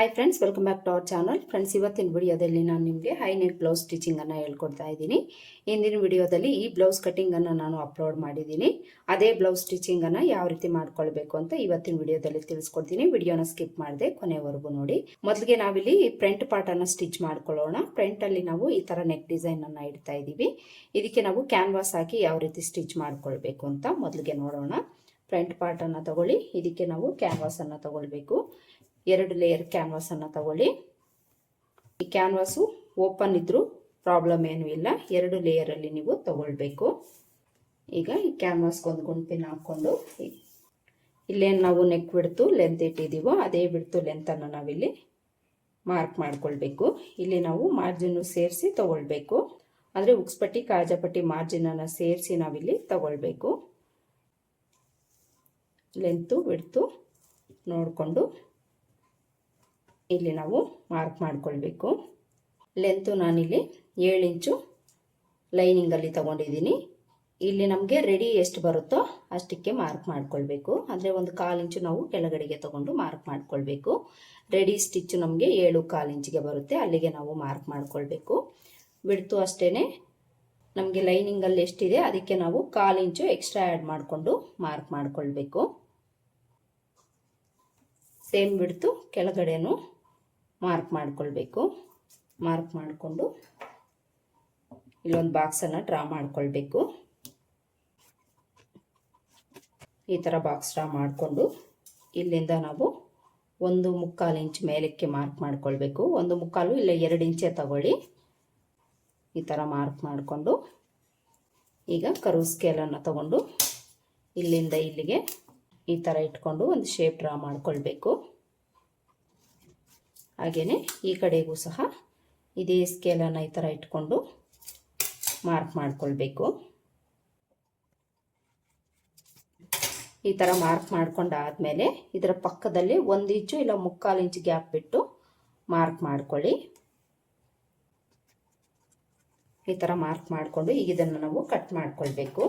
Hi friends, welcome back to our channel. Friends, ಇವತ್ತಿನ ವಿಡಿಯೋದಲ್ಲಿ ನಾನು ನಿಮಗೆ ಹೈ ನೆಕ್ ಬ್ಲೌಸ್ ಸ್ಟಿಚಿಂಗನ್ನು ಹೇಳ್ಕೊಡ್ತಾ ಇದ್ದೀನಿ. ಇಂದಿನ ವಿಡಿಯೋದಲ್ಲಿ ಈ ಬ್ಲೌಸ್ ಕಟ್ಟಿಂಗನ್ನು ನಾನು ಅಪ್ಲೋಡ್ ಮಾಡಿದ್ದೀನಿ. ಅದೇ ಬ್ಲೌಸ್ ಸ್ಟಿಚಿಂಗನ್ನು ಯಾವ ರೀತಿ ಮಾಡ್ಕೊಳ್ಬೇಕು ಅಂತ ಇವತ್ತಿನ ವಿಡಿಯೋದಲ್ಲಿ ತಿಳಿಸ್ಕೊಡ್ತೀನಿ. ವಿಡಿಯೋನ ಸ್ಕಿಪ್ ಮಾಡದೆ ಕೊನೆವರೆಗೂ ನೋಡಿ. ಮೊದಲಿಗೆ ನಾವಿಲ್ಲಿ ಫ್ರಂಟ್ ಪಾರ್ಟನ್ನು ಸ್ಟಿಚ್ ಮಾಡ್ಕೊಳ್ಳೋಣ. ಫ್ರಂಟಲ್ಲಿ ನಾವು ಈ ಥರ ನೆಕ್ ಡಿಸೈನನ್ನು ಇಡ್ತಾ ಇದ್ದೀವಿ. ಇದಕ್ಕೆ ನಾವು ಕ್ಯಾನ್ವಾಸ್ ಹಾಕಿ ಯಾವ ರೀತಿ ಸ್ಟಿಚ್ ಮಾಡ್ಕೊಳ್ಬೇಕು ಅಂತ ಮೊದಲಿಗೆ ನೋಡೋಣ. ಫ್ರಂಟ್ ಪಾರ್ಟನ್ನು ತಗೊಳ್ಳಿ. ಇದಕ್ಕೆ ನಾವು ಕ್ಯಾನ್ವಾಸನ್ನು ತಗೊಳ್ಬೇಕು. 2 ಲೇಯರ್ ಕ್ಯಾನ್ವಾಸನ್ನು ತಗೊಳ್ಳಿ. ಈ ಕ್ಯಾನ್ವಾಸು ಓಪನ್ ಇದ್ರೂ ಪ್ರಾಬ್ಲಮ್ ಏನೂ ಇಲ್ಲ, 2 ಲೇಯರಲ್ಲಿ ನೀವು ತಗೊಳ್ಬೇಕು. ಈಗ ಈ ಕ್ಯಾನ್ವಾಸ್ಗೆ ಒಂದು ಗುಂಪಿನ ಹಾಕ್ಕೊಂಡು ಇಲ್ಲೇನು ನಾವು ನೆಕ್ ಬಿಡ್ತು ಲೆಂತ್ ಇಟ್ಟಿದ್ದೀವೋ ಅದೇ ಬಿಡ್ತು ಲೆಂತನ್ನು ನಾವಿಲ್ಲಿ ಮಾರ್ಕ್ ಮಾಡ್ಕೊಳ್ಬೇಕು. ಇಲ್ಲಿ ನಾವು ಮಾರ್ಜಿನ್ನು ಸೇರಿಸಿ ತಗೊಳ್ಬೇಕು. ಅಂದರೆ ಉಕ್ಸ್ಪಟ್ಟಿ ಕಾಜಾಪಟ್ಟಿ ಮಾರ್ಜಿನನ್ನು ಸೇರಿಸಿ ನಾವಿಲ್ಲಿ ತಗೊಳ್ಬೇಕು. ಲೆಂತು ಬಿಡ್ತು ನೋಡಿಕೊಂಡು ಇಲ್ಲಿ ನಾವು ಮಾರ್ಕ್ ಮಾಡ್ಕೊಳ್ಬೇಕು. ಲೆಂತು ನಾನಿಲ್ಲಿ 7 ಇಂಚು ಲೈನಿಂಗಲ್ಲಿ ತಗೊಂಡಿದ್ದೀನಿ. ಇಲ್ಲಿ ನಮಗೆ ರೆಡಿ ಎಷ್ಟು ಬರುತ್ತೋ ಅಷ್ಟಕ್ಕೆ ಮಾರ್ಕ್ ಮಾಡ್ಕೊಳ್ಬೇಕು. ಅಂದರೆ 1/4 ಇಂಚು ನಾವು ಕೆಳಗಡೆಗೆ ತಗೊಂಡು ಮಾರ್ಕ್ ಮಾಡ್ಕೊಳ್ಬೇಕು. ರೆಡಿ ಸ್ಟಿಚ್ಚು ನಮಗೆ 7/4 ಇಂಚಿಗೆ ಬರುತ್ತೆ, ಅಲ್ಲಿಗೆ ನಾವು ಮಾರ್ಕ್ ಮಾಡ್ಕೊಳ್ಬೇಕು. ಬಿಡ್ತು ಅಷ್ಟೇ ನಮಗೆ ಲೈನಿಂಗಲ್ಲಿ ಎಷ್ಟಿದೆ ಅದಕ್ಕೆ ನಾವು 1/4 ಇಂಚು ಎಕ್ಸ್ಟ್ರಾ ಆ್ಯಡ್ ಮಾಡಿಕೊಂಡು ಮಾರ್ಕ್ ಮಾಡ್ಕೊಳ್ಬೇಕು. ಸೇಮ್ ಬಿಡ್ತು ಕೆಳಗಡೆನೂ ಮಾರ್ಕ್ ಮಾಡ್ಕೊಳ್ಬೇಕು. ಮಾರ್ಕ್ ಮಾಡಿಕೊಂಡು ಇಲ್ಲೊಂದು ಬಾಕ್ಸನ್ನು ಡ್ರಾ ಮಾಡ್ಕೊಳ್ಬೇಕು. ಈ ಥರ ಬಾಕ್ಸ್ ಡ್ರಾ ಮಾಡಿಕೊಂಡು ಇಲ್ಲಿಂದ ನಾವು 1/4 ಇಂಚ್ ಮೇಲಕ್ಕೆ ಮಾರ್ಕ್ ಮಾಡ್ಕೊಳ್ಬೇಕು. 1/4 ಇಲ್ಲ 2 ಇಂಚೇ ತಗೊಳ್ಳಿ. ಈ ಥರ ಮಾರ್ಕ್ ಮಾಡಿಕೊಂಡು ಈಗ ಕರ್ವ್ ಸ್ಕೇಲನ್ನು ತಗೊಂಡು ಇಲ್ಲಿಂದ ಇಲ್ಲಿಗೆ ಈ ಥರ ಇಟ್ಕೊಂಡು ಒಂದು ಶೇಪ್ ಡ್ರಾ ಮಾಡ್ಕೊಳ್ಬೇಕು. ಹಾಗೆಯೇ ಈ ಕಡೆಗೂ ಸಹ ಇದೇ ಸ್ಕೇಲನ್ನು ಈ ಥರ ಇಟ್ಕೊಂಡು ಮಾರ್ಕ್ ಮಾಡ್ಕೊಳ್ಬೇಕು. ಈ ಥರ ಮಾರ್ಕ್ ಮಾಡ್ಕೊಂಡಾದಮೇಲೆ ಇದರ ಪಕ್ಕದಲ್ಲಿ 1 ಇಂಚು ಇಲ್ಲ 3/4 ಇಂಚ್ ಗ್ಯಾಪ್ ಬಿಟ್ಟು ಮಾರ್ಕ್ ಮಾಡ್ಕೊಳ್ಳಿ. ಈ ಥರ ಮಾರ್ಕ್ ಮಾಡಿಕೊಂಡು ಈಗ ಇದನ್ನು ನಾವು ಕಟ್ ಮಾಡ್ಕೊಳ್ಬೇಕು.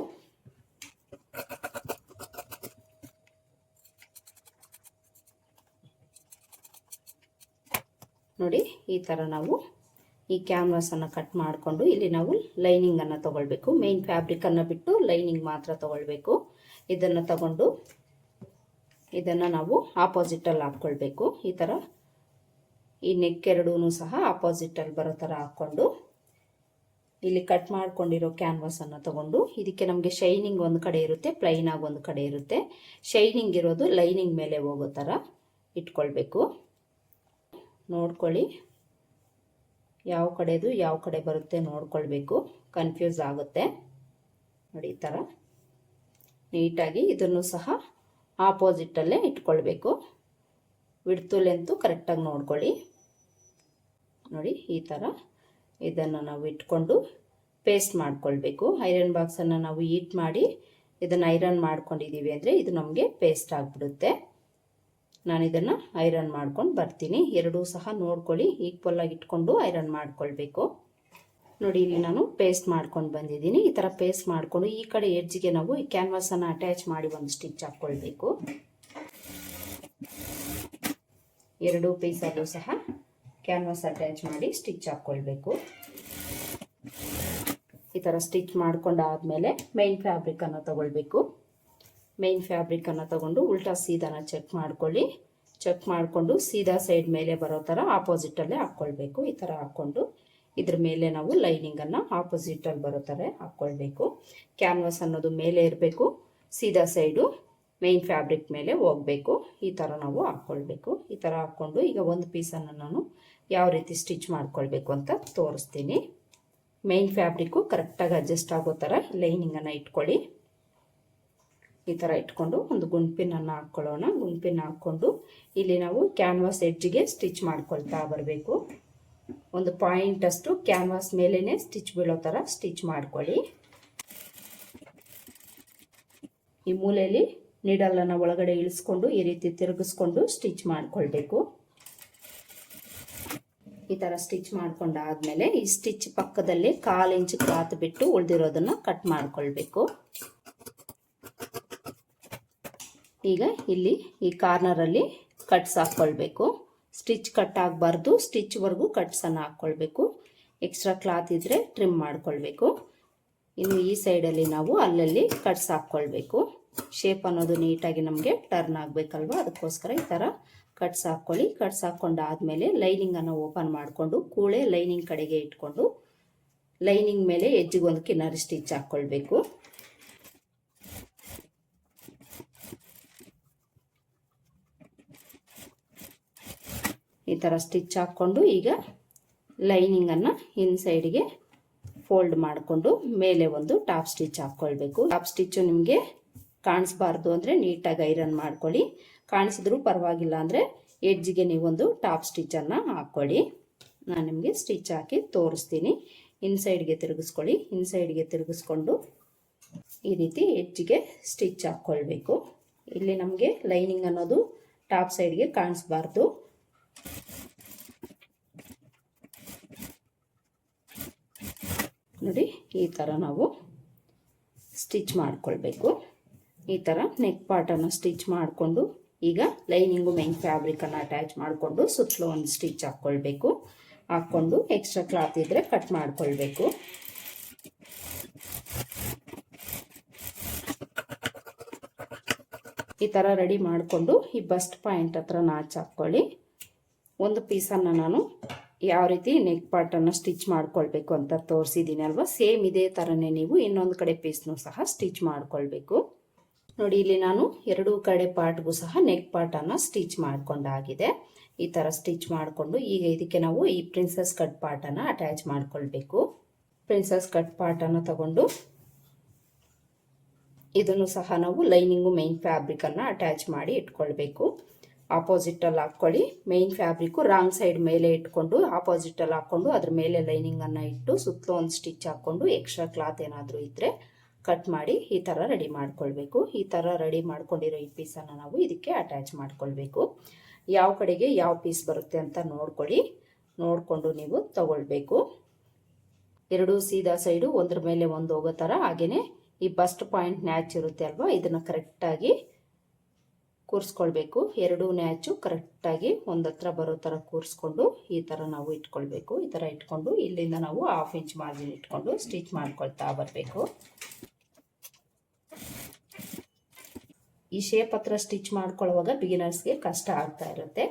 ನೋಡಿ, ಈ ಥರ ನಾವು ಈ ಕ್ಯಾನ್ವಾಸನ್ನು ಕಟ್ ಮಾಡಿಕೊಂಡು ಇಲ್ಲಿ ನಾವು ಲೈನಿಂಗನ್ನು ತಗೊಳ್ಬೇಕು. ಮೇನ್ ಫ್ಯಾಬ್ರಿಕನ್ನು ಬಿಟ್ಟು ಲೈನಿಂಗ್ ಮಾತ್ರ ತಗೊಳ್ಬೇಕು. ಇದನ್ನು ತಗೊಂಡು ಇದನ್ನು ನಾವು ಆಪೋಸಿಟಲ್ಲಿ ಹಾಕ್ಕೊಳ್ಬೇಕು. ಈ ಥರ ಈ ನೆಕ್ ಎರಡೂ ಸಹ ಆಪೋಸಿಟಲ್ಲಿ ಬರೋ ಥರ ಹಾಕ್ಕೊಂಡು ಇಲ್ಲಿ ಕಟ್ ಮಾಡ್ಕೊಂಡಿರೋ ಕ್ಯಾನ್ವಾಸನ್ನು ತಗೊಂಡು ಇದಕ್ಕೆ ನಮಗೆ ಶೈನಿಂಗ್ ಒಂದು ಕಡೆ ಇರುತ್ತೆ, ಪ್ಲೈನ್ ಆಗಿ ಒಂದು ಕಡೆ ಇರುತ್ತೆ. ಶೈನಿಂಗ್ ಇರೋದು ಲೈನಿಂಗ್ ಮೇಲೆ ಹೋಗೋ ಥರ ಇಟ್ಕೊಳ್ಬೇಕು. ನೋಡ್ಕೊಳ್ಳಿ, ಯಾವ ಕಡೆದು ಯಾವ ಕಡೆ ಬರುತ್ತೆ ನೋಡ್ಕೊಳ್ಬೇಕು, ಕನ್ಫ್ಯೂಸ್ ಆಗುತ್ತೆ. ನೋಡಿ, ಈ ಥರ ನೀಟಾಗಿ ಇದನ್ನು ಸಹ ಆಪೋಸಿಟಲ್ಲೇ ಇಟ್ಕೊಳ್ಬೇಕು. ವಿಡ್ತು ಲೆಂತು ಕರೆಕ್ಟಾಗಿ ನೋಡ್ಕೊಳ್ಳಿ. ನೋಡಿ, ಈ ಥರ ಇದನ್ನು ನಾವು ಇಟ್ಕೊಂಡು ಪೇಸ್ಟ್ ಮಾಡ್ಕೊಳ್ಬೇಕು. ಐರನ್ ಬಾಕ್ಸನ್ನು ನಾವು ಹೀಟ್ ಮಾಡಿ ಇದನ್ನು ಐರನ್ ಮಾಡ್ಕೊಂಡಿದ್ದೀವಿ ಅಂದರೆ ಇದು ನಮಗೆ ಪೇಸ್ಟ್ ಆಗಿಬಿಡುತ್ತೆ. ನಾನು ಇದನ್ನು ಐರನ್ ಮಾಡ್ಕೊಂಡು ಬರ್ತೀನಿ. ಎರಡೂ ಸಹ ನೋಡ್ಕೊಳ್ಳಿ, ಈಕ್ವಲ್ ಆಗಿ ಇಟ್ಕೊಂಡು ಐರನ್ ಮಾಡ್ಕೊಳ್ಬೇಕು. ನೋಡಿ, ಇಲ್ಲಿ ನಾನು ಪೇಸ್ಟ್ ಮಾಡ್ಕೊಂಡು ಬಂದಿದ್ದೀನಿ. ಈ ಥರ ಪೇಸ್ಟ್ ಮಾಡಿಕೊಂಡು ಈ ಕಡೆ ಎಡ್ಜ್ಗೆ ನಾವು ಈ ಕ್ಯಾನ್ವಾಸನ್ನು ಅಟ್ಯಾಚ್ ಮಾಡಿ ಒಂದು ಸ್ಟಿಚ್ ಹಾಕ್ಕೊಳ್ಬೇಕು. ಎರಡೂ ಪೀಸಲ್ಲೂ ಸಹ ಕ್ಯಾನ್ವಾಸ್ ಅಟ್ಯಾಚ್ ಮಾಡಿ ಸ್ಟಿಚ್ ಹಾಕ್ಕೊಳ್ಬೇಕು. ಈ ಥರ ಸ್ಟಿಚ್ ಮಾಡ್ಕೊಂಡಾದ್ಮೇಲೆ ಮೈನ್ ಫ್ಯಾಬ್ರಿಕನ್ನು ತಗೊಳ್ಬೇಕು. ಮೈನ್ ಫ್ಯಾಬ್ರಿಕನ್ನು ತಗೊಂಡು ಉಲ್ಟಾ ಸೀದಾನ ಚೆಕ್ ಮಾಡ್ಕೊಳ್ಳಿ. ಚೆಕ್ ಮಾಡಿಕೊಂಡು ಸೀದಾ ಸೈಡ್ ಮೇಲೆ ಬರೋ ಥರ ಆಪೋಸಿಟಲ್ಲೇ ಹಾಕ್ಕೊಳ್ಬೇಕು. ಈ ಥರ ಹಾಕ್ಕೊಂಡು ಇದ್ರ ಮೇಲೆ ನಾವು ಲೈನಿಂಗನ್ನು ಆಪೋಸಿಟಲ್ಲಿ ಬರೋ ಥರ ಹಾಕ್ಕೊಳ್ಬೇಕು. ಕ್ಯಾನ್ವಾಸ್ ಅನ್ನೋದು ಮೇಲೆ ಇರಬೇಕು, ಸೀದಾ ಸೈಡು ಮೈನ್ ಫ್ಯಾಬ್ರಿಕ್ ಮೇಲೆ ಹೋಗಬೇಕು. ಈ ಥರ ನಾವು ಹಾಕ್ಕೊಳ್ಬೇಕು. ಈ ಥರ ಹಾಕ್ಕೊಂಡು ಈಗ ಒಂದು ಪೀಸನ್ನು ನಾನು ಯಾವ ರೀತಿ ಸ್ಟಿಚ್ ಮಾಡ್ಕೊಳ್ಬೇಕು ಅಂತ ತೋರಿಸ್ತೀನಿ. ಮೈನ್ ಫ್ಯಾಬ್ರಿಕ್ಕು ಕರೆಕ್ಟಾಗಿ ಅಡ್ಜಸ್ಟ್ ಆಗೋ ಥರ ಲೈನಿಂಗನ್ನು ಇಟ್ಕೊಳ್ಳಿ. ಈ ಥರ ಇಟ್ಕೊಂಡು ಒಂದು ಗುಂಪಿನನ್ನು ಹಾಕ್ಕೊಳ್ಳೋಣ. ಗುಂಪಿನ ಹಾಕ್ಕೊಂಡು ಇಲ್ಲಿ ನಾವು ಕ್ಯಾನ್ವಾಸ್ ಎಡ್ಜಿಗೆ ಸ್ಟಿಚ್ ಮಾಡ್ಕೊಳ್ತಾ ಬರಬೇಕು. ಒಂದು ಪಾಯಿಂಟಷ್ಟು ಕ್ಯಾನ್ವಾಸ್ ಮೇಲೇ ಸ್ಟಿಚ್ ಬೀಳೋ ಥರ ಸ್ಟಿಚ್ ಮಾಡ್ಕೊಳ್ಳಿ. ಈ ಮೂಲೆಯಲ್ಲಿ ನೀಡಲನ್ನು ಒಳಗಡೆ ಇಳಿಸ್ಕೊಂಡು ಈ ರೀತಿ ತಿರುಗಿಸ್ಕೊಂಡು ಸ್ಟಿಚ್ ಮಾಡ್ಕೊಳ್ಬೇಕು. ಈ ಥರ ಸ್ಟಿಚ್ ಮಾಡ್ಕೊಂಡಾದ್ಮೇಲೆ ಈ ಸ್ಟಿಚ್ ಪಕ್ಕದಲ್ಲಿ 1/4 ಇಂಚ್ ಕ್ಲಾತ್ ಬಿಟ್ಟು ಉಳಿದಿರೋದನ್ನು ಕಟ್ ಮಾಡ್ಕೊಳ್ಬೇಕು. ಈಗ ಇಲ್ಲಿ ಈ ಕಾರ್ನರಲ್ಲಿ ಕಟ್ಸ್ ಹಾಕ್ಕೊಳ್ಬೇಕು. ಸ್ಟಿಚ್ ಕಟ್ ಆಗಬಾರ್ದು, ಸ್ಟಿಚ್ವರೆಗೂ ಕಟ್ಸನ್ನು ಹಾಕ್ಕೊಳ್ಬೇಕು. ಎಕ್ಸ್ಟ್ರಾ ಕ್ಲಾತ್ ಇದ್ದರೆ ಟ್ರಿಮ್ ಮಾಡ್ಕೊಳ್ಬೇಕು. ಇನ್ನು ಈ ಸೈಡಲ್ಲಿ ನಾವು ಅಲ್ಲಲ್ಲಿ ಕಟ್ಸ್ ಹಾಕ್ಕೊಳ್ಬೇಕು. ಶೇಪ್ ಅನ್ನೋದು ನೀಟಾಗಿ ನಮಗೆ ಟರ್ನ್ ಆಗಬೇಕಲ್ವ, ಅದಕ್ಕೋಸ್ಕರ ಈ ಥರ ಕಟ್ಸ್ ಹಾಕ್ಕೊಳ್ಳಿ. ಕಟ್ಸ್ ಹಾಕ್ಕೊಂಡಾದಮೇಲೆ ಲೈನಿಂಗನ್ನು ಓಪನ್ ಮಾಡಿಕೊಂಡು ಕೂಳೆ ಲೈನಿಂಗ್ ಕಡೆಗೆ ಇಟ್ಕೊಂಡು ಲೈನಿಂಗ್ ಮೇಲೆ ಎಜ್ಜಿಗೆ ಒಂದು ಕಿನ್ನರಿ ಸ್ಟಿಚ್ ಹಾಕ್ಕೊಳ್ಬೇಕು. ಈ ಥರ ಸ್ಟಿಚ್ ಹಾಕ್ಕೊಂಡು ಈಗ ಲೈನಿಂಗನ್ನು ಇನ್ಸೈಡ್ಗೆ ಫೋಲ್ಡ್ ಮಾಡಿಕೊಂಡು ಮೇಲೆ ಒಂದು ಟಾಪ್ ಸ್ಟಿಚ್ ಹಾಕ್ಕೊಳ್ಬೇಕು. ಟಾಪ್ ಸ್ಟಿಚ್ಚು ನಿಮಗೆ ಕಾಣಿಸ್ಬಾರ್ದು ಅಂದರೆ ನೀಟಾಗಿ ಐರನ್ ಮಾಡ್ಕೊಳ್ಳಿ. ಕಾಣಿಸಿದ್ರೂ ಪರವಾಗಿಲ್ಲ ಅಂದರೆ ಎಡ್ಜಿಗೆ ನೀವೊಂದು ಟಾಪ್ ಸ್ಟಿಚ್ಚನ್ನು ಹಾಕ್ಕೊಳ್ಳಿ. ನಾನು ನಿಮಗೆ ಸ್ಟಿಚ್ ಹಾಕಿ ತೋರಿಸ್ತೀನಿ. ಇನ್ಸೈಡ್ಗೆ ತಿರುಗಿಸ್ಕೊಳ್ಳಿ. ಇನ್ಸೈಡ್ಗೆ ತಿರುಗಿಸ್ಕೊಂಡು ಈ ರೀತಿ ಎಡ್ಜಿಗೆ ಸ್ಟಿಚ್ ಹಾಕ್ಕೊಳ್ಬೇಕು. ಇಲ್ಲಿ ನಮಗೆ ಲೈನಿಂಗ್ ಅನ್ನೋದು ಟಾಪ್ ಸೈಡ್ಗೆ ಕಾಣಿಸ್ಬಾರ್ದು. ನೋಡಿ ಈ ಥರ ನಾವು ಸ್ಟಿಚ್ ಮಾಡ್ಕೊಳ್ಬೇಕು. ಈ ಥರ ನೆಕ್ ಪಾರ್ಟನ್ನು ಸ್ಟಿಚ್ ಮಾಡಿಕೊಂಡು ಈಗ ಲೈನಿಂಗು ಮೈನ್ ಫ್ಯಾಬ್ರಿಕನ್ನು ಅಟ್ಯಾಚ್ ಮಾಡಿಕೊಂಡು ಸುತ್ತಲೂ ಒಂದು ಸ್ಟಿಚ್ ಹಾಕ್ಕೊಳ್ಬೇಕು. ಹಾಕ್ಕೊಂಡು ಎಕ್ಸ್ಟ್ರಾ ಕ್ಲಾತ್ ಇದ್ದರೆ ಕಟ್ ಮಾಡ್ಕೊಳ್ಬೇಕು. ಈ ಥರ ರೆಡಿ ಮಾಡಿಕೊಂಡು ಈ ಬಸ್ಟ್ ಪಾಯಿಂಟ್ ಹತ್ರ ನಾಚ್ ಹಾಕ್ಕೊಳ್ಳಿ. ಒಂದು ಪೀಸನ್ನು ನಾನು ಯಾವ ರೀತಿ ನೆಕ್ ಪಾರ್ಟನ್ನು ಸ್ಟಿಚ್ ಮಾಡ್ಕೊಳ್ಬೇಕು ಅಂತ ತೋರಿಸಿದ್ದೀನಿ ಅಲ್ವಾ, ಸೇಮ್ ಇದೇ ಥರನೇ ನೀವು ಇನ್ನೊಂದು ಕಡೆ ಪೀಸ್ನೂ ಸಹ ಸ್ಟಿಚ್ ಮಾಡ್ಕೊಳ್ಬೇಕು. ನೋಡಿ ಇಲ್ಲಿ ನಾನು ಎರಡೂ ಕಡೆ ಪಾರ್ಟ್ಗೂ ಸಹ ನೆಕ್ ಪಾರ್ಟನ್ನು ಸ್ಟಿಚ್ ಮಾಡ್ಕೊಂಡಾಗಿದೆ. ಈ ಥರ ಸ್ಟಿಚ್ ಮಾಡಿಕೊಂಡು ಈಗ ಇದಕ್ಕೆ ನಾವು ಈ ಪ್ರಿನ್ಸಸ್ ಕಟ್ ಪಾರ್ಟನ್ನು ಅಟ್ಯಾಚ್ ಮಾಡ್ಕೊಳ್ಬೇಕು. ಪ್ರಿನ್ಸಸ್ ಕಟ್ ಪಾರ್ಟನ್ನು ತಗೊಂಡು ಇದನ್ನು ಸಹ ನಾವು ಲೈನಿಂಗು ಮೈನ್ ಫ್ಯಾಬ್ರಿಕನ್ನು ಅಟ್ಯಾಚ್ ಮಾಡಿ ಇಟ್ಕೊಳ್ಬೇಕು. ಆಪೋಸಿಟಲ್ಲಿ ಹಾಕ್ಕೊಳ್ಳಿ. ಮೈನ್ ಫ್ಯಾಬ್ರಿಕ್ಕು ರಾಂಗ್ ಸೈಡ್ ಮೇಲೆ ಇಟ್ಕೊಂಡು ಆಪೋಸಿಟಲ್ಲಿ ಹಾಕ್ಕೊಂಡು ಅದ್ರ ಮೇಲೆ ಲೈನಿಂಗನ್ನು ಇಟ್ಟು ಸುತ್ತಲೂ ಒಂದು ಸ್ಟಿಚ್ ಹಾಕ್ಕೊಂಡು ಎಕ್ಸ್ಟ್ರಾ ಕ್ಲಾತ್ ಏನಾದರೂ ಇದ್ದರೆ ಕಟ್ ಮಾಡಿ ಈ ಥರ ರೆಡಿ ಮಾಡ್ಕೊಳ್ಬೇಕು. ಈ ಥರ ರೆಡಿ ಮಾಡ್ಕೊಂಡಿರೋ ಈ ಪೀಸನ್ನು ನಾವು ಇದಕ್ಕೆ ಅಟ್ಯಾಚ್ ಮಾಡ್ಕೊಳ್ಬೇಕು. ಯಾವ ಕಡೆಗೆ ಯಾವ ಪೀಸ್ ಬರುತ್ತೆ ಅಂತ ನೋಡ್ಕೊಳ್ಳಿ. ನೋಡಿಕೊಂಡು ನೀವು ತಗೊಳ್ಬೇಕು. ಎರಡೂ ಸೀದಾ ಸೈಡು ಒಂದ್ರ ಮೇಲೆ ಒಂದು ಹೋಗೋ ಥರ, ಹಾಗೆಯೇ ಈ ಬಸ್ಟ್ ಪಾಯಿಂಟ್ ನ್ಯಾಚ್ ಇರುತ್ತೆ ಅಲ್ವಾ, ಇದನ್ನು ಕರೆಕ್ಟಾಗಿ ಕೂರಿಸ್ಕೊಳ್ಬೇಕು. ಎರಡೂ ನ್ಯಾಚು ಕರೆಕ್ಟಾಗಿ ಒಂದತ್ರ ಬರೋ ಥರ ಕೂರಿಸ್ಕೊಂಡು ಈ ಥರ ನಾವು ಇಟ್ಕೊಳ್ಬೇಕು. ಈ ಥರ ಇಟ್ಕೊಂಡು ಇಲ್ಲಿಂದ ನಾವು 1/2 ಇಂಚ್ ಮಾರ್ಜಿನ್ ಇಟ್ಕೊಂಡು ಸ್ಟಿಚ್ ಮಾಡ್ಕೊಳ್ತಾ ಬರಬೇಕು. ಈ ಶೇಪ್ ಹತ್ರ ಸ್ಟಿಚ್ ಮಾಡ್ಕೊಳ್ಳುವಾಗ ಬಿಗಿನರ್ಸ್ಗೆ ಕಷ್ಟ ಆಗ್ತಾ ಇರುತ್ತೆ.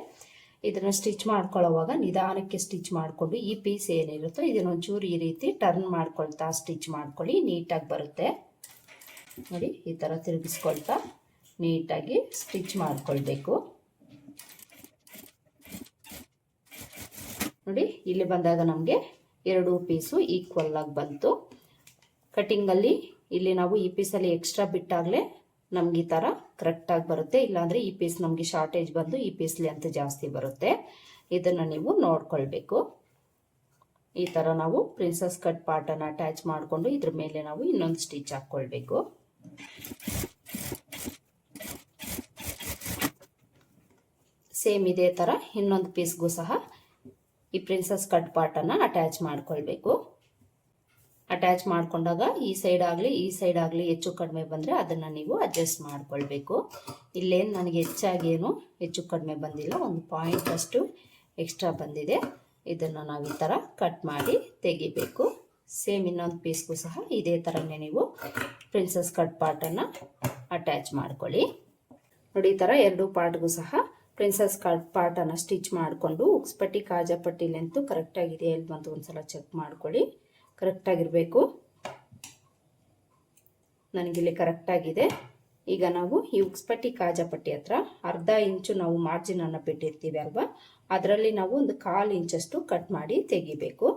ಇದನ್ನು ಸ್ಟಿಚ್ ಮಾಡ್ಕೊಳ್ಳೋವಾಗ ನಿಧಾನಕ್ಕೆ ಸ್ಟಿಚ್ ಮಾಡಿಕೊಂಡು ಈ ಪೀಸ್ ಏನಿರುತ್ತೋ ಇದನ್ನೊಂಚೂರು ಈ ರೀತಿ ಟರ್ನ್ ಮಾಡ್ಕೊಳ್ತಾ ಸ್ಟಿಚ್ ಮಾಡ್ಕೊಳ್ಳಿ, ನೀಟಾಗಿ ಬರುತ್ತೆ. ನೋಡಿ ಈ ಥರ ತಿರುಗಿಸ್ಕೊಳ್ತಾ ನೀಟಾಗಿ ಸ್ಟಿಚ್ ಮಾಡ್ಕೊಳ್ಬೇಕು. ನೋಡಿ ಇಲ್ಲಿ ಬಂದಾಗ ನಮಗೆ ಎರಡೂ ಪೀಸು ಈಕ್ವಲ್ ಆಗಿ ಬಂತು. ಕಟಿಂಗಲ್ಲಿ ಇಲ್ಲಿ ನಾವು ಈ ಪೀಸಲ್ಲಿ ಎಕ್ಸ್ಟ್ರಾ ಬಿಟ್ಟಾಗಲೇ ನಮ್ಗೆ ಈ ಥರ ಕರೆಕ್ಟಾಗಿ ಬರುತ್ತೆ. ಇಲ್ಲಾಂದರೆ ಈ ಪೀಸ್ ನಮಗೆ ಶಾರ್ಟೇಜ್ ಬಂದು ಈ ಪೀಸ್ ಲೆಂತ್ ಜಾಸ್ತಿ ಬರುತ್ತೆ. ಇದನ್ನು ನೀವು ನೋಡ್ಕೊಳ್ಬೇಕು. ಈ ಥರ ನಾವು ಪ್ರಿನ್ಸಸ್ ಕಟ್ ಪಾರ್ಟನ್ನು ಅಟ್ಯಾಚ್ ಮಾಡಿಕೊಂಡು ಇದ್ರ ಮೇಲೆ ನಾವು ಇನ್ನೊಂದು ಸ್ಟಿಚ್ ಹಾಕ್ಕೊಳ್ಬೇಕು. ಸೇಮ್ ಇದೇ ಥರ ಇನ್ನೊಂದು ಪೀಸ್ಗೂ ಸಹ ಈ ಪ್ರಿನ್ಸಸ್ ಕಟ್ ಪಾರ್ಟನ್ನು ಅಟ್ಯಾಚ್ ಮಾಡ್ಕೊಳ್ಬೇಕು. ಅಟ್ಯಾಚ್ ಮಾಡ್ಕೊಂಡಾಗ ಈ ಸೈಡ್ ಆಗಲಿ ಹೆಚ್ಚು ಕಡಿಮೆ ಬಂದರೆ ಅದನ್ನು ನೀವು ಅಡ್ಜಸ್ಟ್ ಮಾಡ್ಕೊಳ್ಬೇಕು. ಇಲ್ಲೇನು ನನಗೆ ಹೆಚ್ಚಾಗೇನು ಹೆಚ್ಚು ಕಡಿಮೆ ಬಂದಿಲ್ಲ, ಒಂದು ಪಾಯಿಂಟ್ ಅಷ್ಟು ಎಕ್ಸ್ಟ್ರಾ ಬಂದಿದೆ. ಇದನ್ನು ನಾವು ಈ ಥರ ಕಟ್ ಮಾಡಿ ತೆಗಿಬೇಕು. ಸೇಮ್ ಇನ್ನೊಂದು ಪೀಸ್ಗೂ ಸಹ ಇದೇ ಥರನೇ ನೀವು ಪ್ರಿನ್ಸಸ್ ಕಟ್ ಪಾರ್ಟನ್ನು ಅಟ್ಯಾಚ್ ಮಾಡ್ಕೊಳ್ಳಿ. ನೋಡಿ ಈ ಥರ ಎರಡೂ ಪಾರ್ಟ್ಗೂ ಸಹ ಪ್ರಿನ್ಸಸ್ ಕಟ್ ಪಾರ್ಟನ್ನು ಸ್ಟಿಚ್ ಮಾಡಿಕೊಂಡು ಉಕ್ಸ್ಪಟ್ಟಿ ಕಾಜಾಪಟ್ಟಿ ಲೆಂತು ಕರೆಕ್ಟಾಗಿದೆ ಎಲ್ಲಿ ಬಂತು ಒಂದ್ಸಲ ಚೆಕ್ ಮಾಡ್ಕೊಳ್ಳಿ. ಕರೆಕ್ಟಾಗಿರಬೇಕು. ನನಗಿಲ್ಲಿ ಕರೆಕ್ಟಾಗಿದೆ. ಈಗ ನಾವು ಈ ಉಕ್ಸ್ಪಟ್ಟಿ ಕಾಜಾಪಟ್ಟಿ ಹತ್ರ 1/2 ಇಂಚು ನಾವು ಮಾರ್ಜಿನನ್ನು ಬಿಟ್ಟಿರ್ತೀವಿ ಅಲ್ವಾ, ಅದರಲ್ಲಿ ನಾವು ಒಂದು 1/4 ಇಂಚಷ್ಟು ಕಟ್ ಮಾಡಿ ತೆಗಿಬೇಕು.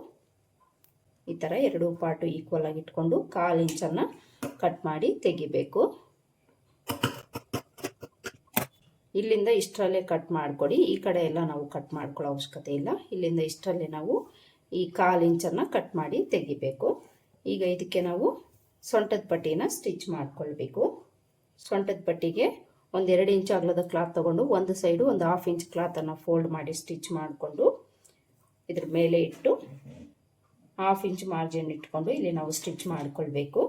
ಈ ಥರ ಎರಡೂ ಪಾರ್ಟು ಈಕ್ವಲ್ ಆಗಿ ಇಟ್ಕೊಂಡು 1/4 ಇಂಚನ್ನು ಕಟ್ ಮಾಡಿ ತೆಗಿಬೇಕು. ಇಲ್ಲಿಂದ ಇಷ್ಟರಲ್ಲೇ ಕಟ್ ಮಾಡಿಕೊಡಿ. ಈ ಕಡೆ ಎಲ್ಲ ನಾವು ಕಟ್ ಮಾಡ್ಕೊಳ್ಳೋ ಅವಶ್ಯಕತೆ ಇಲ್ಲ. ಇಲ್ಲಿಂದ ಇಷ್ಟರಲ್ಲೇ ನಾವು ಈ 1/4 ಇಂಚನ್ನು ಕಟ್ ಮಾಡಿ ತೆಗಿಬೇಕು. ಈಗ ಇದಕ್ಕೆ ನಾವು ಸೊಂಟದ ಪಟ್ಟಿನ ಸ್ಟಿಚ್ ಮಾಡ್ಕೊಳ್ಬೇಕು. ಸೊಂಟದ ಪಟ್ಟಿಗೆ ಒಂದು 2 ಇಂಚು ಅಗಲದ ಕ್ಲಾತ್ ತೊಗೊಂಡು ಒಂದು ಸೈಡು ಒಂದು 1/2 ಇಂಚ್ ಕ್ಲಾತನ್ನು ಫೋಲ್ಡ್ ಮಾಡಿ ಸ್ಟಿಚ್ ಮಾಡಿಕೊಂಡು ಇದ್ರ ಮೇಲೆ ಇಟ್ಟು 1/2 ಇಂಚ್ ಮಾರ್ಜಿನ್ ಇಟ್ಕೊಂಡು ಇಲ್ಲಿ ನಾವು ಸ್ಟಿಚ್ ಮಾಡ್ಕೊಳ್ಬೇಕು.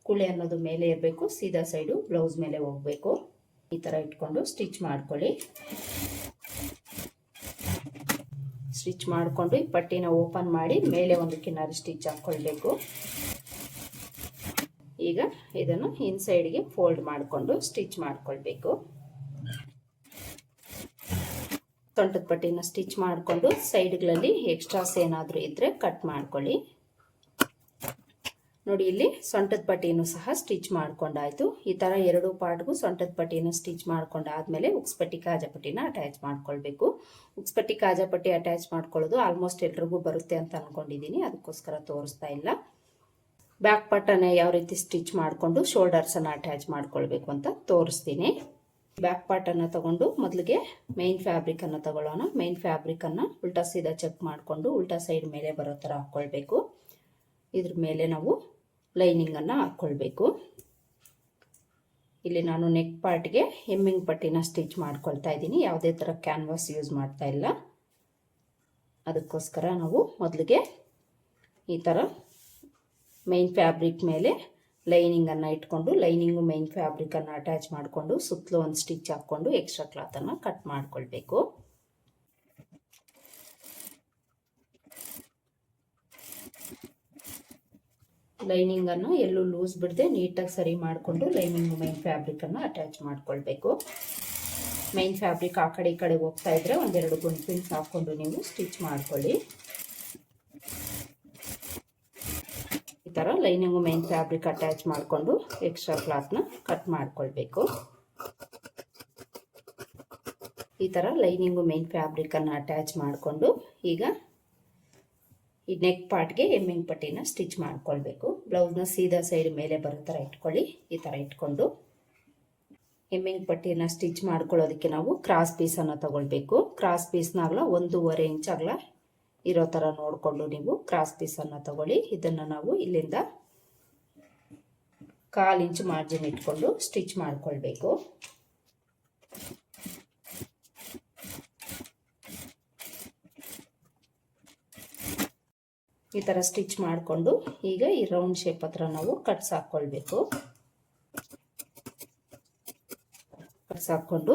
ಕುಳೆ ಅನ್ನೋದು ಮೇಲೆ ಇರಬೇಕು, ಸೀದಾ ಸೈಡು ಬ್ಲೌಸ್ ಮೇಲೆ ಹೋಗಬೇಕು. ಈ ಥರ ಇಟ್ಕೊಂಡು ಸ್ಟಿಚ್ ಮಾಡ್ಕೊಳ್ಳಿ. ಸ್ಟಿಚ್ ಮಾಡಿಕೊಂಡು ಈ ಪಟ್ಟಿನ ಓಪನ್ ಮಾಡಿ ಮೇಲೆ ಒಂದು ಕಿನಾರಿ ಸ್ಟಿಚ್ ಹಾಕ್ಕೊಳ್ಬೇಕು. ಈಗ ಇದನ್ನು ಇನ್ಸೈಡ್ಗೆ ಫೋಲ್ಡ್ ಮಾಡಿಕೊಂಡು ಸ್ಟಿಚ್ ಮಾಡ್ಕೊಳ್ಬೇಕು. ಸೊಂಟದ ಪಟ್ಟಿನ ಸ್ಟಿಚ್ ಮಾಡಿಕೊಂಡು ಸೈಡ್ಗಳಲ್ಲಿ ಎಕ್ಸ್ಟ್ರಾಸ್ ಏನಾದರೂ ಇದ್ದರೆ ಕಟ್ ಮಾಡ್ಕೊಳ್ಳಿ. ನೋಡಿ, ಇಲ್ಲಿ ಸೊಂಟದ ಪಟ್ಟಿನೂ ಸಹ ಸ್ಟಿಚ್ ಮಾಡ್ಕೊಂಡಾಯ್ತು. ಈ ಥರ ಎರಡು ಪಾರ್ಟ್ಗೂ ಸೊಂಟದ ಪಟ್ಟಿನ ಸ್ಟಿಚ್ ಮಾಡ್ಕೊಂಡಾದ್ಮೇಲೆ ಉಕ್ಸ್ಪಟ್ಟಿ ಕಾಜಾಪಟ್ಟಿನ ಅಟ್ಯಾಚ್ ಮಾಡ್ಕೊಳ್ಬೇಕು. ಉಕ್ಸ್ಪಟ್ಟಿ ಕಾಜಾಪಟ್ಟಿ ಅಟ್ಯಾಚ್ ಮಾಡ್ಕೊಳ್ಳೋದು ಆಲ್ಮೋಸ್ಟ್ ಎಲ್ರಿಗೂ ಬರುತ್ತೆ ಅಂತ ಅಂದ್ಕೊಂಡಿದ್ದೀನಿ, ಅದಕ್ಕೋಸ್ಕರ ತೋರಿಸ್ತಾ ಇಲ್ಲ. ಬ್ಯಾಕ್ ಪಾರ್ಟನ್ನು ಯಾವ ರೀತಿ ಸ್ಟಿಚ್ ಮಾಡಿಕೊಂಡು ಶೋಲ್ಡರ್ಸನ್ನು ಅಟ್ಯಾಚ್ ಮಾಡ್ಕೊಳ್ಬೇಕು ಅಂತ ತೋರಿಸ್ತೀನಿ. ಬ್ಯಾಕ್ ಪಾರ್ಟನ್ನು ತಗೊಂಡು ಮೊದಲಿಗೆ ಮೇನ್ ಫ್ಯಾಬ್ರಿಕನ್ನು ತಗೊಳ್ಳೋಣ. ಮೇನ್ ಫ್ಯಾಬ್ರಿಕನ್ನು ಉಲ್ಟಾ ಸೀದಾ ಚೆಕ್ ಮಾಡಿಕೊಂಡು ಉಲ್ಟಾ ಸೈಡ್ ಮೇಲೆ ಬರೋ ಥರ ಹಾಕ್ಕೊಳ್ಬೇಕು. ಇದ್ರ ಮೇಲೆ ನಾವು ಲೈನಿಂಗನ್ನು ಹಾಕ್ಕೊಳ್ಬೇಕು. ಇಲ್ಲಿ ನಾನು ನೆಕ್ ಪಾರ್ಟ್ಗೆ ಹೆಮ್ಮಿಂಗ್ ಪಟ್ಟಿನ ಸ್ಟಿಚ್ ಮಾಡ್ಕೊಳ್ತಾ ಇದ್ದೀನಿ. ಯಾವುದೇ ಥರ ಕ್ಯಾನ್ವಾಸ್ ಯೂಸ್ ಮಾಡ್ತಾ ಇಲ್ಲ. ಅದಕ್ಕೋಸ್ಕರ ನಾವು ಮೊದಲಿಗೆ ಈ ಥರ ಮೈನ್ ಫ್ಯಾಬ್ರಿಕ್ ಮೇಲೆ ಲೈನಿಂಗನ್ನು ಇಟ್ಕೊಂಡು ಲೈನಿಂಗು ಮೈನ್ ಫ್ಯಾಬ್ರಿಕನ್ನು ಅಟ್ಯಾಚ್ ಮಾಡಿಕೊಂಡು ಸುತ್ತಲೂ ಒಂದು ಸ್ಟಿಚ್ ಹಾಕ್ಕೊಂಡು ಎಕ್ಸ್ಟ್ರಾ ಕ್ಲಾತನ್ನು ಕಟ್ ಮಾಡ್ಕೊಳ್ಬೇಕು. ಲೈನಿಂಗನ್ನು ಎಲ್ಲೂ ಲೂಸ್ ಬಿಡದೆ ನೀಟಾಗಿ ಸರಿ ಮಾಡಿಕೊಂಡು ಲೈನಿಂಗು ಮೈನ್ ಫ್ಯಾಬ್ರಿಕನ್ನು ಅಟ್ಯಾಚ್ ಮಾಡ್ಕೊಳ್ಬೇಕು. ಮೈನ್ ಫ್ಯಾಬ್ರಿಕ್ ಆ ಕಡೆ ಈ ಕಡೆ ಹೋಗ್ತಾ ಇದ್ರೆ ಒಂದೆರಡು ಗುಂಡ್ ಪಿನ್ಸ್ ಹಾಕ್ಕೊಂಡು ನೀವು ಸ್ಟಿಚ್ ಮಾಡ್ಕೊಳ್ಳಿ. ಈ ಥರ ಲೈನಿಂಗು ಮೈನ್ ಫ್ಯಾಬ್ರಿಕ್ ಅಟ್ಯಾಚ್ ಮಾಡಿಕೊಂಡು ಎಕ್ಸ್ಟ್ರಾ ಕ್ಲಾತ್ನ ಕಟ್ ಮಾಡ್ಕೊಳ್ಬೇಕು. ಈ ಥರ ಲೈನಿಂಗು ಮೈನ್ ಫ್ಯಾಬ್ರಿಕನ್ನು ಅಟ್ಯಾಚ್ ಮಾಡಿಕೊಂಡು ಈಗ ಈ ನೆಕ್ ಪಾರ್ಟ್ಗೆ ಎಮ್ಮಿಂಗ್ ಪಟ್ಟಿನ ಸ್ಟಿಚ್ ಮಾಡ್ಕೊಳ್ಬೇಕು. ಬ್ಲೌಸ್ನ ಸೀದಾ ಸೈಡ್ ಮೇಲೆ ಬರೋ ಥರ ಇಟ್ಕೊಳ್ಳಿ. ಈ ಥರ ಇಟ್ಕೊಂಡು ಎಮ್ಮಿಂಗ್ ಪಟ್ಟಿನ ಸ್ಟಿಚ್ ಮಾಡ್ಕೊಳ್ಳೋದಕ್ಕೆ ನಾವು ಕ್ರಾಸ್ ಪೀಸನ್ನು ತಗೊಳ್ಬೇಕು. ಕ್ರಾಸ್ ಪೀಸ್ನಾಗಲ 1.5 ಇಂಚ್ ಅಗಲ ಇರೋ ಥರ ನೋಡಿಕೊಂಡು ನೀವು ಕ್ರಾಸ್ ಪೀಸನ್ನು ತಗೊಳ್ಳಿ. ಇದನ್ನು ನಾವು ಇಲ್ಲಿಂದ 1/4 ಇಂಚ್ ಮಾರ್ಜಿನ್ ಇಟ್ಕೊಂಡು ಸ್ಟಿಚ್ ಮಾಡ್ಕೊಳ್ಬೇಕು. ಈ ಥರ ಸ್ಟಿಚ್ ಮಾಡಿಕೊಂಡು ಈಗ ಈ ರೌಂಡ್ ಶೇಪ್ ಹತ್ರ ನಾವು ಕಟ್ಸ್ ಹಾಕ್ಕೊಳ್ಬೇಕು. ಕಟ್ಸ್ ಹಾಕ್ಕೊಂಡು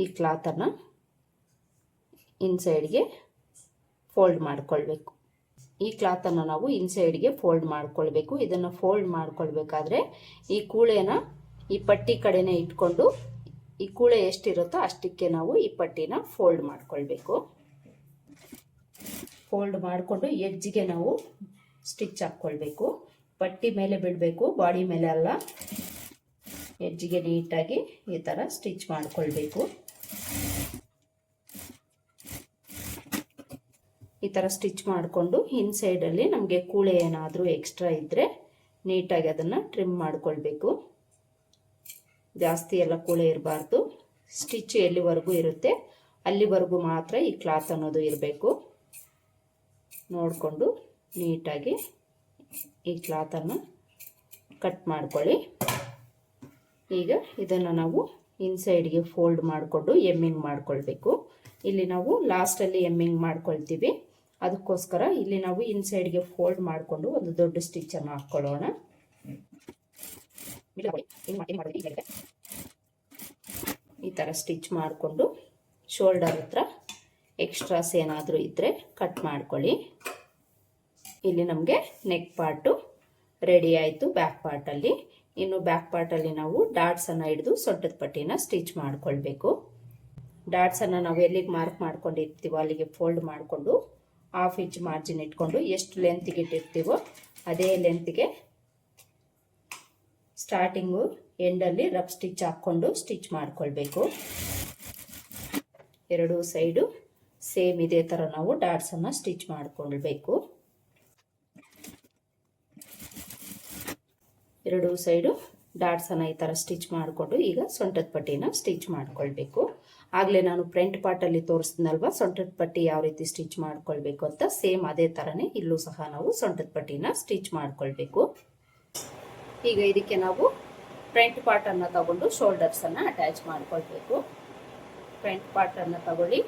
ಈ ಕ್ಲಾತನ್ನು ಇನ್ಸೈಡ್ಗೆ ಫೋಲ್ಡ್ ಮಾಡ್ಕೊಳ್ಬೇಕು. ಈ ಕ್ಲಾತನ್ನು ನಾವು ಇನ್ಸೈಡ್ಗೆ ಫೋಲ್ಡ್ ಮಾಡ್ಕೊಳ್ಬೇಕು. ಇದನ್ನು ಫೋಲ್ಡ್ ಮಾಡ್ಕೊಳ್ಬೇಕಾದ್ರೆ ಈ ಕೂಳೆನ ಈ ಪಟ್ಟಿ ಕಡೆನೇ ಇಟ್ಕೊಂಡು ಈ ಕೂಳೆ ಎಷ್ಟಿರುತ್ತೋ ಅಷ್ಟಕ್ಕೆ ನಾವು ಈ ಪಟ್ಟಿನ ಫೋಲ್ಡ್ ಮಾಡ್ಕೊಳ್ಬೇಕು. ಫೋಲ್ಡ್ ಮಾಡಿಕೊಂಡು ಎಡ್ಜ್ಗೆ ನಾವು ಸ್ಟಿಚ್ ಹಾಕ್ಕೊಳ್ಬೇಕು. ಪಟ್ಟಿ ಮೇಲೆ ಬಿಡಬೇಕು, ಬಾಡಿ ಮೇಲೆ ಅಲ್ಲ. ಎಡ್ಜ್ಗೆ ನೀಟಾಗಿ ಈ ಥರ ಸ್ಟಿಚ್ ಮಾಡ್ಕೊಳ್ಬೇಕು. ಈ ಥರ ಸ್ಟಿಚ್ ಮಾಡಿಕೊಂಡು ಇನ್ಸೈಡಲ್ಲಿ ನಮಗೆ ಕೂಳೆ ಏನಾದರೂ ಎಕ್ಸ್ಟ್ರಾ ಇದ್ದರೆ ನೀಟಾಗಿ ಅದನ್ನು ಟ್ರಿಮ್ ಮಾಡ್ಕೊಳ್ಬೇಕು. ಜಾಸ್ತಿ ಎಲ್ಲ ಕೂಳೆ ಇರಬಾರ್ದು. ಸ್ಟಿಚ್ ಎಲ್ಲಿವರೆಗೂ ಇರುತ್ತೆ ಅಲ್ಲಿವರೆಗೂ ಮಾತ್ರ ಈ ಕ್ಲಾತ್ ಅನ್ನೋದು ಇರಬೇಕು. ನೋಡಿಕೊಂಡು ನೀಟಾಗಿ ಈ ಕ್ಲಾತನ್ನು ಕಟ್ ಮಾಡ್ಕೊಳ್ಳಿ. ಈಗ ಇದನ್ನು ನಾವು ಇನ್ಸೈಡ್ಗೆ ಫೋಲ್ಡ್ ಮಾಡಿಕೊಂಡು ಎಮ್ಮಿಂಗ್ ಮಾಡ್ಕೊಳ್ಬೇಕು. ಇಲ್ಲಿ ನಾವು ಲಾಸ್ಟಲ್ಲಿ ಎಮ್ಮಿಂಗ್ ಮಾಡ್ಕೊಳ್ತೀವಿ, ಅದಕ್ಕೋಸ್ಕರ ಇಲ್ಲಿ ನಾವು ಇನ್ಸೈಡ್ಗೆ ಫೋಲ್ಡ್ ಮಾಡಿಕೊಂಡು ಒಂದು ದೊಡ್ಡ ಸ್ಟಿಚ್ಚನ್ನು ಹಾಕ್ಕೊಳ್ಳೋಣ. ಈ ಥರ ಸ್ಟಿಚ್ ಮಾಡಿಕೊಂಡು ಶೋಲ್ಡರ್ ಹತ್ರ ಎಕ್ಸ್ಟ್ರಾಸ್ ಏನಾದರೂ ಇದ್ದರೆ ಕಟ್ ಮಾಡ್ಕೊಳ್ಳಿ. ಇಲ್ಲಿ ನಮಗೆ ನೆಕ್ ಪಾರ್ಟು ರೆಡಿ ಆಯಿತು. ಬ್ಯಾಕ್ ಪಾರ್ಟಲ್ಲಿ ಇನ್ನು ಬ್ಯಾಕ್ ಪಾರ್ಟಲ್ಲಿ ನಾವು ಡಾಟ್ಸನ್ನು ಹಿಡಿದು ಸೊಂಟದ ಪಟ್ಟಿನ ಸ್ಟಿಚ್ ಮಾಡ್ಕೊಳ್ಬೇಕು. ಡಾಟ್ಸನ್ನು ನಾವು ಎಲ್ಲಿಗೆ ಮಾರ್ಕ್ ಮಾಡ್ಕೊಂಡಿರ್ತೀವೋ ಅಲ್ಲಿಗೆ ಫೋಲ್ಡ್ ಮಾಡಿಕೊಂಡು 1/2 ಇಂಚ್ ಮಾರ್ಜಿನ್ ಇಟ್ಕೊಂಡು ಎಷ್ಟು ಲೆಂತ್ಗೆ ಇಟ್ಟಿರ್ತೀವೋ ಅದೇ ಲೆಂತ್ಗೆ ಸ್ಟಾರ್ಟಿಂಗು ಎಂಡಲ್ಲಿ ರಫ್ ಸ್ಟಿಚ್ ಹಾಕ್ಕೊಂಡು ಸ್ಟಿಚ್ ಮಾಡ್ಕೊಳ್ಬೇಕು. ಎರಡೂ ಸೈಡು ಸೇಮ್ ಇದೇ ಥರ ನಾವು ಡಾಟ್ಸನ್ನು ಸ್ಟಿಚ್ ಮಾಡ್ಕೊಳ್ಬೇಕು. ಎರಡೂ ಸೈಡು ಡಾಟ್ಸನ್ನು ಈ ಥರ ಸ್ಟಿಚ್ ಮಾಡಿಕೊಂಡು ಈಗ ಸೊಂಟದ ಪಟ್ಟಿನ ಸ್ಟಿಚ್ ಮಾಡ್ಕೊಳ್ಬೇಕು. ಆಗಲೇ ನಾನು ಫ್ರಂಟ್ ಪಾರ್ಟಲ್ಲಿ ತೋರಿಸಿದ್ನಲ್ವ ಸೊಂಟದ ಪಟ್ಟಿ ಯಾವ ರೀತಿ ಸ್ಟಿಚ್ ಮಾಡ್ಕೊಳ್ಬೇಕು ಅಂತ, ಸೇಮ್ ಅದೇ ಥರನೇ ಇಲ್ಲೂ ಸಹ ನಾವು ಸೊಂಟದ ಪಟ್ಟಿನ ಸ್ಟಿಚ್ ಮಾಡ್ಕೊಳ್ಬೇಕು. ಈಗ ಇದಕ್ಕೆ ನಾವು ಫ್ರಂಟ್ ಪಾರ್ಟನ್ನು ತಗೊಂಡು ಶೋಲ್ಡರ್ಸನ್ನು ಅಟ್ಯಾಚ್ ಮಾಡ್ಕೊಳ್ಬೇಕು. ಫ್ರಂಟ್ ಪಾರ್ಟನ್ನು ತಗೊಳ್ಳಿ,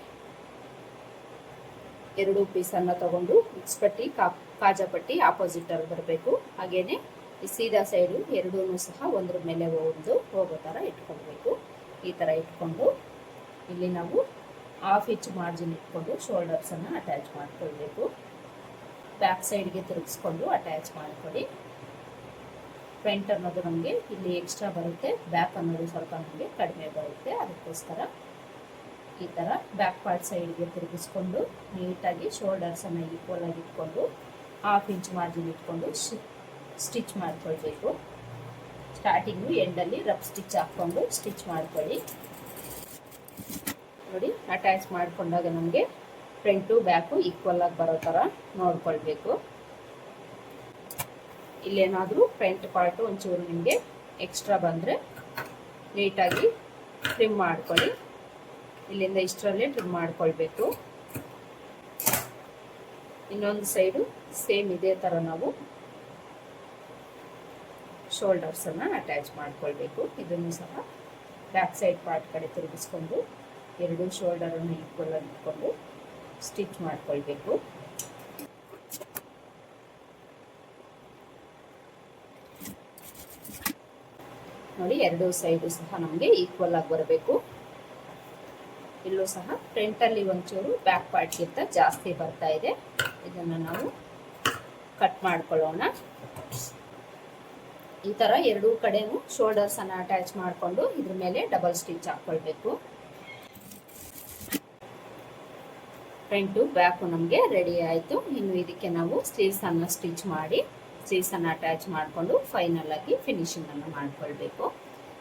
2 ಪೀಸನ್ನು ತಗೊಂಡು ಉಕ್ಸ್ಪಟ್ಟಿ ಕಾಜಾಪಟ್ಟಿ ಆಪೋಸಿಟಲ್ಲಿ ಬರಬೇಕು. ಹಾಗೆಯೇ ಈ ಸೀದಾ ಸೈಡು ಎರಡೂ ಸಹ ಒಂದ್ರ ಮೇಲೆ ಹೋಗೋ ಥರ ಇಟ್ಕೊಳ್ಬೇಕು. ಈ ಥರ ಇಟ್ಕೊಂಡು ಇಲ್ಲಿ ನಾವು ಹಾಫ್ ಇಂಚ್ ಮಾರ್ಜಿನ್ ಇಟ್ಕೊಂಡು ಶೋಲ್ಡರ್ಸನ್ನು ಅಟ್ಯಾಚ್ ಮಾಡ್ಕೊಳ್ಬೇಕು. ಬ್ಯಾಕ್ ಸೈಡ್ಗೆ ತಿರುಗಿಸ್ಕೊಂಡು ಅಟ್ಯಾಚ್ ಮಾಡ್ಕೊಳ್ಳಿ. ಫ್ರಂಟ್ ಅನ್ನೋದು ನಮಗೆ ಇಲ್ಲಿ ಎಕ್ಸ್ಟ್ರಾ ಬರುತ್ತೆ, ಬ್ಯಾಕ್ ಅನ್ನೋದು ಸ್ವಲ್ಪ ನಮಗೆ ಕಡಿಮೆ ಬರುತ್ತೆ. ಅದಕ್ಕೋಸ್ಕರ ಈ ಥರ ಬ್ಯಾಕ್ ಪಾರ್ಟ್ ಸೈಡ್ಗೆ ತಿರುಗಿಸ್ಕೊಂಡು ನೀಟಾಗಿ ಶೋಲ್ಡರ್ಸನ್ನು ಈಕ್ವಲ್ ಆಗಿ ಇಟ್ಕೊಂಡು ಹಾಫ್ ಇಂಚ್ ಮಾರ್ಜಿನ್ ಇಟ್ಕೊಂಡು ಸ್ಟಿಚ್ ಮಾಡ್ಕೊಳ್ಬೇಕು. ಸ್ಟಾರ್ಟಿಂಗು ಎಂಡಲ್ಲಿ ರಫ್ ಸ್ಟಿಚ್ ಹಾಕ್ಕೊಂಡು ಸ್ಟಿಚ್ ಮಾಡ್ಕೊಳ್ಳಿ. ನೋಡಿ, ಅಟ್ಯಾಚ್ ಮಾಡಿಕೊಂಡಾಗ ನಮಗೆ ಫ್ರಂಟು ಬ್ಯಾಕು ಈಕ್ವಲ್ ಆಗಿ ಬರೋ ಥರ ನೋಡ್ಕೊಳ್ಬೇಕು. ಇಲ್ಲೇನಾದರೂ ಫ್ರಂಟ್ ಪಾರ್ಟು ಒಂಚೂರು ನಿಮಗೆ ಎಕ್ಸ್ಟ್ರಾ ಬಂದರೆ ನೀಟಾಗಿ ಟ್ರಿಮ್ ಮಾಡ್ಕೊಳ್ಳಿ. ಇಲ್ಲಿಂದ ಇಷ್ಟರಲ್ಲೇ ಟ್ರಿಮ್ ಮಾಡ್ಕೊಳ್ಬೇಕು. ಇನ್ನೊಂದು ಸೈಡು ಸೇಮ್ ಇದೇ ಥರ ನಾವು ಶೋಲ್ಡರ್ಸನ್ನು ಅಟ್ಯಾಚ್ ಮಾಡ್ಕೊಳ್ಬೇಕು. ಇದನ್ನು ಸಹ ಬ್ಯಾಕ್ ಸೈಡ್ ಪಾರ್ಟ್ ಕಡೆ ತಿರುಗಿಸ್ಕೊಂಡು ಎರಡು ಶೋಲ್ಡರನ್ನು ಈಕ್ವಲ್ ಆಗಿ ಇಟ್ಕೊಂಡು ಸ್ಟಿಚ್ ಮಾಡ್ಕೊಳ್ಬೇಕು. ನೋಡಿ, ಎರಡು ಸೈಡು ಸಹ ನಮಗೆ ಈಕ್ವಲ್ ಆಗಿ ಬರಬೇಕು. ಇಲ್ಲೂ ಸಹ ಫ್ರಂಟಲ್ಲಿ ಒಂಚೂರು ಬ್ಯಾಕ್ ಪಾರ್ಟ್ಗಿಂತ ಜಾಸ್ತಿ ಬರ್ತಾ ಇದೆ. ಇದನ್ನು ನಾವು ಕಟ್ ಮಾಡ್ಕೊಳ್ಳೋಣ. ಈ ಥರ ಎರಡೂ ಕಡೆನೂ ಶೋಲ್ಡರ್ಸನ್ನು ಅಟ್ಯಾಚ್ ಮಾಡಿಕೊಂಡು ಇದ್ರ ಮೇಲೆ ಡಬಲ್ ಸ್ಟಿಚ್ ಹಾಕ್ಕೊಳ್ಬೇಕು. ಫ್ರಂಟು ಬ್ಯಾಕು ನಮಗೆ ರೆಡಿ ಆಯಿತು. ಇನ್ನು ಇದಕ್ಕೆ ನಾವು ಸ್ಲೀವ್ಸನ್ನು ಸ್ಟಿಚ್ ಮಾಡಿ ಸ್ಲೀವ್ಸನ್ನು ಅಟ್ಯಾಚ್ ಮಾಡಿಕೊಂಡು ಫೈನಲ್ ಆಗಿ ಫಿನಿಶಿಂಗನ್ನು ಮಾಡ್ಕೊಳ್ಬೇಕು.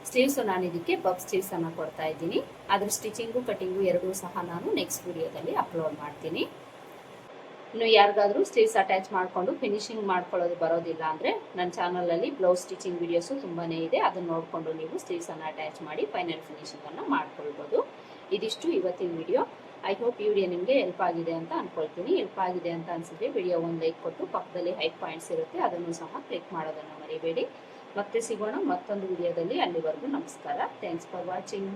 ಸ್ಲೀವ್ಸು ನಾನು ಇದಕ್ಕೆ ಬಫ್ ಸ್ಲೀವ್ಸನ್ನು ಕೊಡ್ತಾ ಇದ್ದೀನಿ. ಅದ್ರ ಸ್ಟಿಚಿಂಗು ಕಟಿಂಗು ಎರಡೂ ಸಹ ನಾನು ನೆಕ್ಸ್ಟ್ ವಿಡಿಯೋದಲ್ಲಿ ಅಪ್ಲೋಡ್ ಮಾಡ್ತೀನಿ. ಇನ್ನು ಯಾರಿಗಾದರೂ ಸ್ಲೀವ್ಸ್ ಅಟ್ಯಾಚ್ ಮಾಡಿಕೊಂಡು ಫಿನಿಶಿಂಗ್ ಮಾಡ್ಕೊಳ್ಳೋದು ಬರೋದಿಲ್ಲ ಅಂದರೆ ನನ್ನ ಚಾನಲಲ್ಲಿ ಬ್ಲೌಸ್ ಸ್ಟಿಚಿಂಗ್ ವಿಡಿಯೋಸು ತುಂಬಾ ಇದೆ. ಅದನ್ನು ನೋಡಿಕೊಂಡು ನೀವು ಸ್ಲೀವ್ಸನ್ನು ಅಟ್ಯಾಚ್ ಮಾಡಿ ಫೈನಲ್ ಫಿನಿಶಿಂಗನ್ನು ಮಾಡ್ಕೊಳ್ಬೋದು. ಇದಿಷ್ಟು ಇವತ್ತಿನ ವಿಡಿಯೋ. ಐ ಹೋಪ್ ಈ ವಿಡಿಯೋ ನಿಮಗೆ ಹೆಲ್ಪ್ ಆಗಿದೆ ಅಂತ ಅಂದ್ಕೊಳ್ತೀನಿ. ಹೆಲ್ಪ್ ಆಗಿದೆ ಅಂತ ಅನಿಸಿದ್ರೆ ವಿಡಿಯೋ ಒಂದು ಲೈಕ್ ಕೊಟ್ಟು ಪಕ್ಕದಲ್ಲಿ ಹೈಟ್ ಪಾಯಿಂಟ್ಸ್ ಇರುತ್ತೆ, ಅದನ್ನು ಸಹ ಕ್ಲಿಕ್ ಮಾಡೋದನ್ನು ಮರಿಬೇಡಿ. ಮತ್ತೆ ಸಿಗೋಣ ಮತ್ತೊಂದು ವಿಡಿಯೋದಲ್ಲಿ. ಅಲ್ಲಿವರೆಗೂ ನಮಸ್ಕಾರ. Thanks for watching.